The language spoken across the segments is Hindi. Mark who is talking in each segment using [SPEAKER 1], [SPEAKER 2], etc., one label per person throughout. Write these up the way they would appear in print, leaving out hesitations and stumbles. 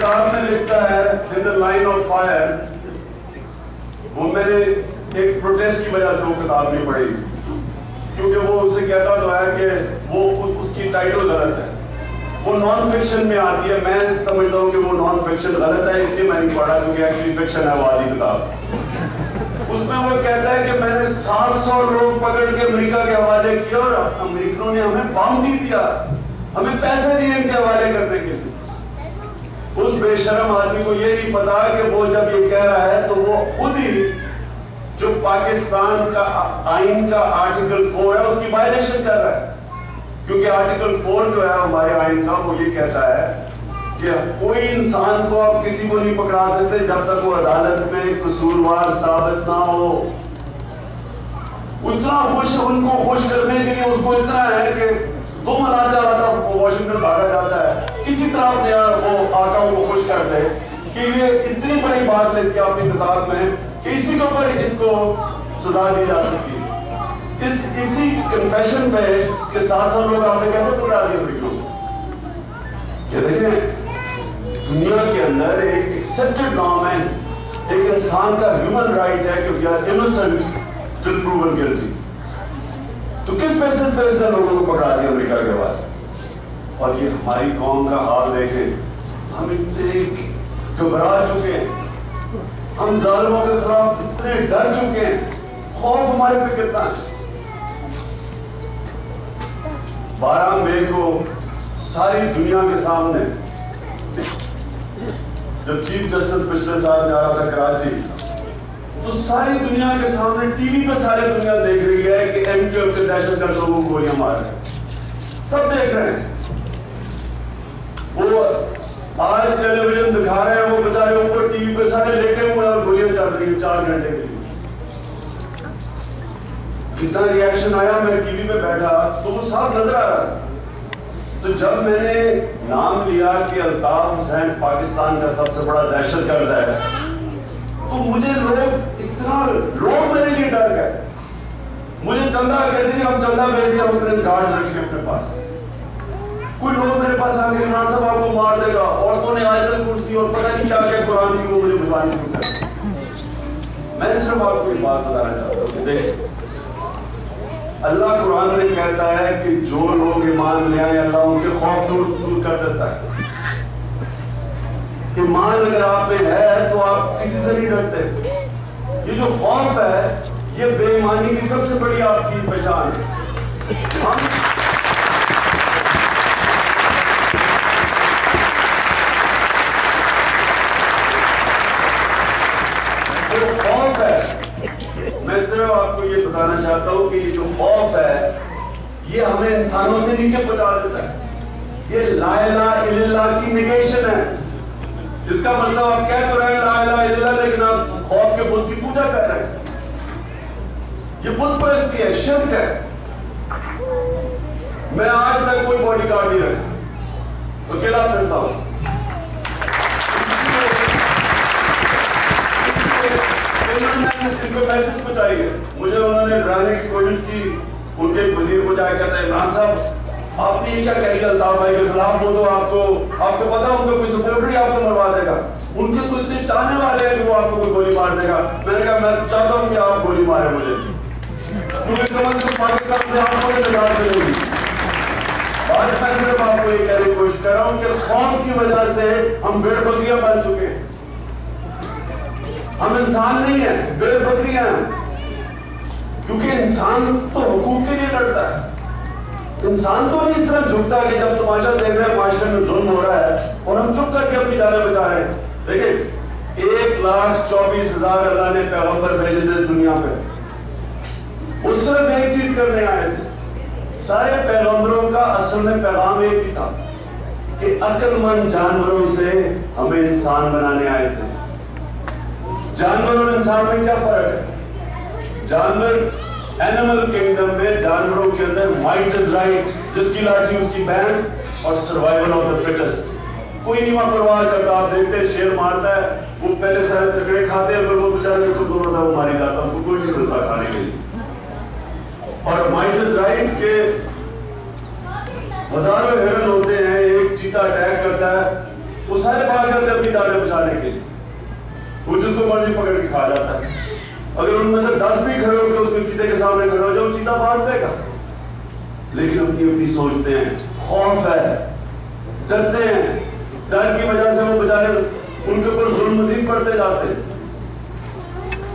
[SPEAKER 1] किताब में लिखता है in the line of fire, वो मैंने एक प्रोटेस्ट की वजह से वो किताब नहीं पढ़ी, क्योंकि वो उससे कहता तो है कि वो उसकी टाइटल गलत है, वो नॉन फिक्शन में आती है। मैं समझता हूँ कि वो नॉन फिक्शन गलत है, इसलिए मैं नहीं पढ़ा, क्योंकि एक्चुअली फिक्शन है वो आधी किताब। उसमें वो कहता है कि मैंने 700 लोग पकड़ के अमेरिका के हवाले किया और अमेरिकनों ने हमें बाउंटी दिया, हमें पैसे दिए इनके हवाले करने के लिए। उस बेशरम आदमी को ये नहीं पता कि वो जब ये कह रहा है तो वो खुद ही जो पाकिस्तान का आइन का आर्टिकल 4 है उसकी वायलेशन कर रहा है, क्योंकि आर्टिकल 4 जो है हमारे आइन का, वो ये कहता है कि कोई इंसान को आप किसी को नहीं पकड़ा सकते जब तक वो अदालत में कसूरवार साबित ना हो। उतना खुश, उनको खुश करने के लिए उसको इतना है कि 2 मनाता वाला वॉशिंगटन भागा जाता है, किसी तरह अपने वो आकाओं को खुश कर दे कि ये इतनी बड़ी बात लिख के अपनी किताब में कि इसी के ऊपर इसको सजा दी जा सकती है। इसी कन्फेशन पे के 700 लोग आपने कैसे पकड़ा दिए अमेरिका को? ये देखें, दुनिया के अंदर एक एक्सेप्टेड नॉर्म है, एक इंसान का ह्यूमन राइट है कि we are innocent till proven guilty. तो किस बेसिस पे इसने लोगों को पकड़ा दिया अमेरिका के बाद? और ये हमारी कौम का हाल देखें, हम इतने घबरा चुके हैं, हम जालिमों के खिलाफ इतने डर चुके हैं, खौफ हमारे पे कितना है। 12 मई को सारी दुनिया के सामने जब चीफ जस्टिस पिछले साल जा रहा था कराची, तो सारी दुनिया के सामने टीवी पे सारी दुनिया देख रही है कि एमक्यूएम के दहशतगर्द लोगों को गोलियां मार रहे हैं, सब देख रहे हैं। वो आज टेलीविजन दिखा रहे हैं, वो बेचारे ऊपर टीवी पे सारे लेटे हुए और गोलियां चल रही है 4 घंटे के लिए। कितना रिएक्शन आया, मैं टीवी पे बैठा तो वो साफ नजर आ रहा। तो जब मैंने नाम लिया कि अल्ताफ हुसैन पाकिस्तान का सबसे बड़ा दहशतगर्द है, तो मुझे लोग मेरे लिए डर गए। मुझे चंदा कहते थे, हम चंदा भेज हम अपने गार्ड रखे अपने पास। कोई लोग मेरे पास आके इमरान साहब आपको मार देगा, औरतों ने आयतल कुर्सी और पता नहीं क्या क्या कुरान की वो मुझे बुझाने शुरू कर। मैं सिर्फ आपको एक बात बताना चाहता हूँ कि देखिए, अल्लाह कुरान में कहता है कि जो लोग ईमान ले आए अल्लाह उनके खौफ दूर कर देता है। ईमान अगर आप में है तो आप किसी से नहीं डरते। ये जो खौफ है ये बेईमानी की सबसे बड़ी आपकी पहचान है। हम जो खौफ है, मैं सिर्फ आपको ये बताना चाहता हूं कि ये जो खौफ है ये हमें इंसानों से नीचे पहुंचा देता है। ये ला इलाहा इल्लल्लाह की नेगेशन है। इसका मतलब आप कह तो रहे हैं ला इलाहा इल्लल्लाह, लेकिन आप खौफ के बुत की पूजा कर रहे हैं। ये बुत परस्ती है, शिर्क है। मैं आज तक कोई बॉडीगार्ड नहीं रखा, अकेला फिरता हूं। इनको मैसेज पहुंचाई है, मुझे उन्होंने डराने की कोशिश की। उनके वजीर को जाकर कहता है इमरान साहब आपने ये क्या कह दिया अल्ताफ भाई के खिलाफ, वो तो आपको पता है उनका कोई सपोर्टर ही आपको मरवा देगा, उनके तो इतने चाहने वाले हैं कि वो आपको कोई गोली मार देगा। मैंने कहा मैं चाहता हूँ कि आप गोली मारे मुझे, क्योंकि कमल से पाकिस्तान से आपको निजात मिलेगी। आज मैं सिर्फ आपको ये कहने की कोशिश कर रहा हूँ कि खौफ की वजह से हम भेड़ बकरियां बन चुके हैं। हम इंसान नहीं है, भेड़ बकरियां हैं। क्योंकि इंसान तो हुकूक के लिए लड़ता है। इंसान तो नहीं इस तरह झुकता कि जब तमाशा देख रहे हैं माशरे में जुल्म हो रहा है और हम चुप करके अपनी जाने बचा रहे हैं। देखिए 1,24,000 अल्लाह ने पैगंबर भेजे थे इस दुनिया पे, वो सिर्फ एक चीज करने आए थे। सारे पैगंबरों का असल में पैगाम एक ही था कि अक्लमंद जानवरों से हमें इंसान बनाने आए थे। जानवर और इंसान में क्या फर्क है? जानवर एनिमल किंगडम में जानवरों के अंदर माइट इज राइट, जिसकी लाठी उसकी भैंस, और सर्वाइवल ऑफ द फिटेस्ट। कोई नहीं वहां परवाह करता। आप देखते हैं शेर मारता है, वो पहले सारे टुकड़े खाते हैं, फिर वो बेचारे को दोनों दफा मारी जाता है, उसको कोई नहीं मिलता खाने के लिए। और माइट इज राइट के हजारों हिरन होते हैं, एक चीता अटैक करता है, वो सारे भाग जाते अपनी जाने बचाने के लिए, वो जिसको मर्जी पकड़ के खा जाता है। अगर उनमें से 10 भी खड़े होकर उसके चीते के सामने खड़े हो जाओ, चीता मार देगा। लेकिन अपनी अपनी सोचते हैं, खौफ है, डरते हैं, डर की वजह से वो बेचारे उनके ऊपर जुल्म मजीद बढ़ते जाते हैं।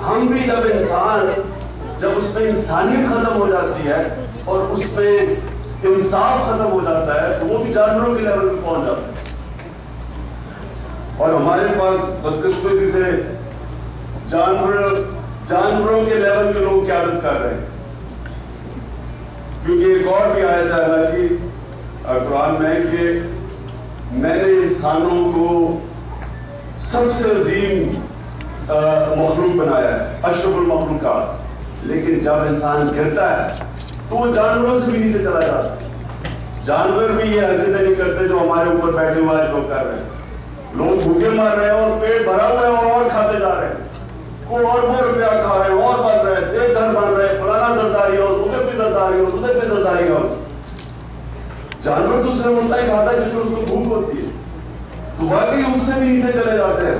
[SPEAKER 1] हम भी जब उसमें इंसानियत खत्म हो जाती है और उसमें इंसाफ खत्म हो जाता है, तो वो भी जानवरों के लेवल पे पहुंच जाता है। और हमारे पास बदकिस्मती से जानवरों के लेवल के लोग क्यादत कर रहे हैं। क्योंकि एक और भी आयत है हालांकि कुरान में कि मैंने इंसानों को सबसे अजीम मखलूक बनाया है, अशरफुल मखलूकात। लेकिन जब इंसान गिरता है तो वो जानवरों से भी नीचे चला जाता है। जानवर भी ये हरकतें नहीं करते जो हमारे ऊपर बैठे हुए आज लोग कर रहे हैं। लोग भूखे मर रहे हैं और पेट भरा हुआ है और खाते जा रहे हैं, वो और रुपया खा रहे हैं और बन रहे हैं, एक घर बन रहे हैं, फलाना जरदारी हाउस, उधर भी जरदारी हाउस, उधर भी जरदारी हाउस। जानवर दूसरे मुल्क ही खाता है जिसमें उसको भूख होती है, तो वाकई उससे भी नीचे चले जाते हैं।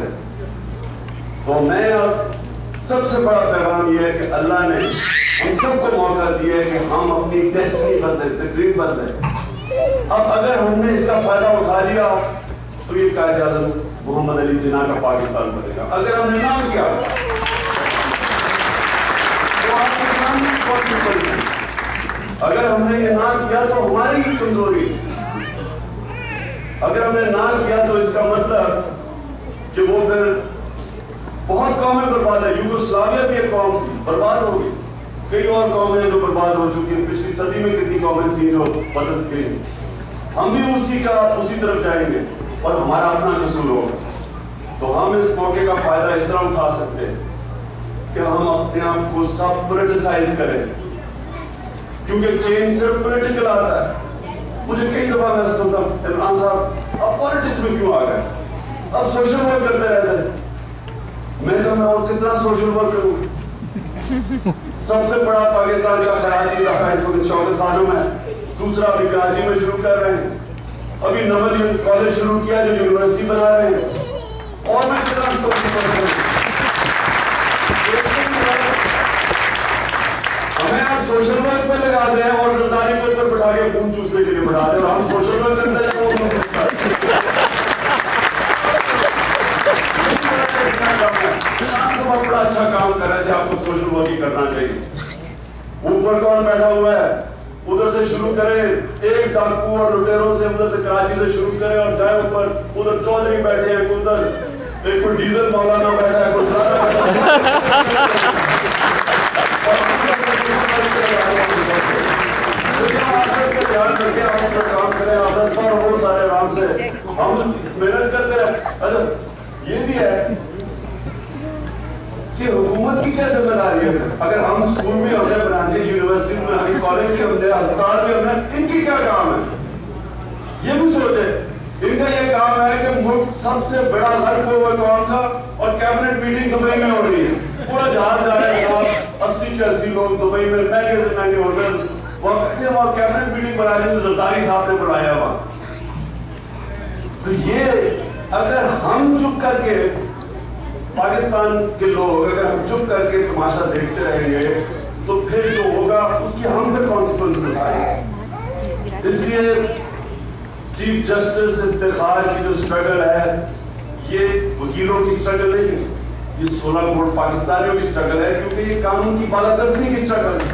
[SPEAKER 1] तो मैं अब सबसे बड़ा पैगाम यह है कि अल्लाह ने हम सबको मौका दिया है कि हम अपनी डेस्टिनी बदले, तकदीर बदले। अब अगर हमने इसका फायदा उठा लिया तो ये कायदे आज़म मोहम्मद अली जिन्ना का पाकिस्तान बनेगा। अगर हमने ना किया तो अगर हमने ये ना किया तो हमारी ही कमजोरी। अगर हमने ना किया तो इसका मतलब कि वो फिर बहुत कौमें बर्बाद है। यूगोस्लाविया भी एक कौम थी, बर्बाद हो गई। कई और कौमें जो बर्बाद हो चुकी हैं, पिछली सदी में कितनी कौमें थी जो बदल गई। हम भी उसी तरफ जाएंगे और हमारा अपना कसूर होगा। तो हम इस मौके का फायदा इस तरह उठा सकते हैं कि हम अपने आप को सब पॉलिटिसाइज करें, क्योंकि चेंज सिर्फ पॉलिटिकल आता है। मुझे कई दफा मैं सुनता हूं इमरान साहब अब पॉलिटिक्स में क्यों आ गए, अब सोशल वर्क करते रहते हैं। मैं कहा मैं और कितना सोशल वर्क करूं। सबसे बड़ा पाकिस्तान का खयाली इलाका इस वक्त शौकत खानों में, दूसरा अभी कराची में शुरू कर रहे हैं, अभी नमन कॉलेज शुरू किया जो यूनिवर्सिटी बना रहे हैं। और मैं कितना सोशल वर्क करूं। हमें आप सोशल वर्क पे लगाते हैं और जरदारी को ऊपर बिठा के खून चूसने के लिए बिठाते हैं, और हम सोशल वर्क करते हैं। बहुत बड़ा अच्छा काम कर रहे थे, आपको सोशल वर्क ही करना चाहिए। ऊपर कौन बैठा हुआ है, उधर से शुरू करें, एक डाकू और लुटेरों से उधर से कराची से शुरू करें और जाए ऊपर। उधर चौधरी बैठे हैं, उधर एक कोई डीजल मौलाना बैठा है, कोई ध्यान रखें, आप अपना काम करें आदत पर हो सारे आराम से। हम मेहनत करते हैं। अच्छा ये भी है कि हुकूमत की क्या जिम्मेदारी है। अगर हम स्कूल में हमने बनाने, यूनिवर्सिटीज में हमें, कॉलेज में हमने, अस्पताल में हमने, इनकी क्या काम है ये भी सोचे। इनका ये काम है कि मुल्क सबसे बड़ा घर को कौन का, और कैबिनेट मीटिंग दुबई में हो रही है, पूरा जहाज जा रहा है, 80 के 80 लोग दुबई में महंगे से महंगे होटल, वहाँ कैबिनेट मीटिंग बनाने में जरदारी साहब ने बुलाया वहां। तो ये अगर हम चुप करके, पाकिस्तान के लोग अगर हम चुप करके तमाशा देखते रहेंगे तो फिर जो होगा उसकी हम फिर कॉन्सिक्वेंसेस आएंगे। इसलिए चीफ जस्टिस इफ्तिखार की जो स्ट्रगल है, ये वकीलों की स्ट्रगल नहीं है, ये 16 करोड़ पाकिस्तानियों की स्ट्रगल है, क्योंकि ये कानून की बालादस्ती की स्ट्रगल है।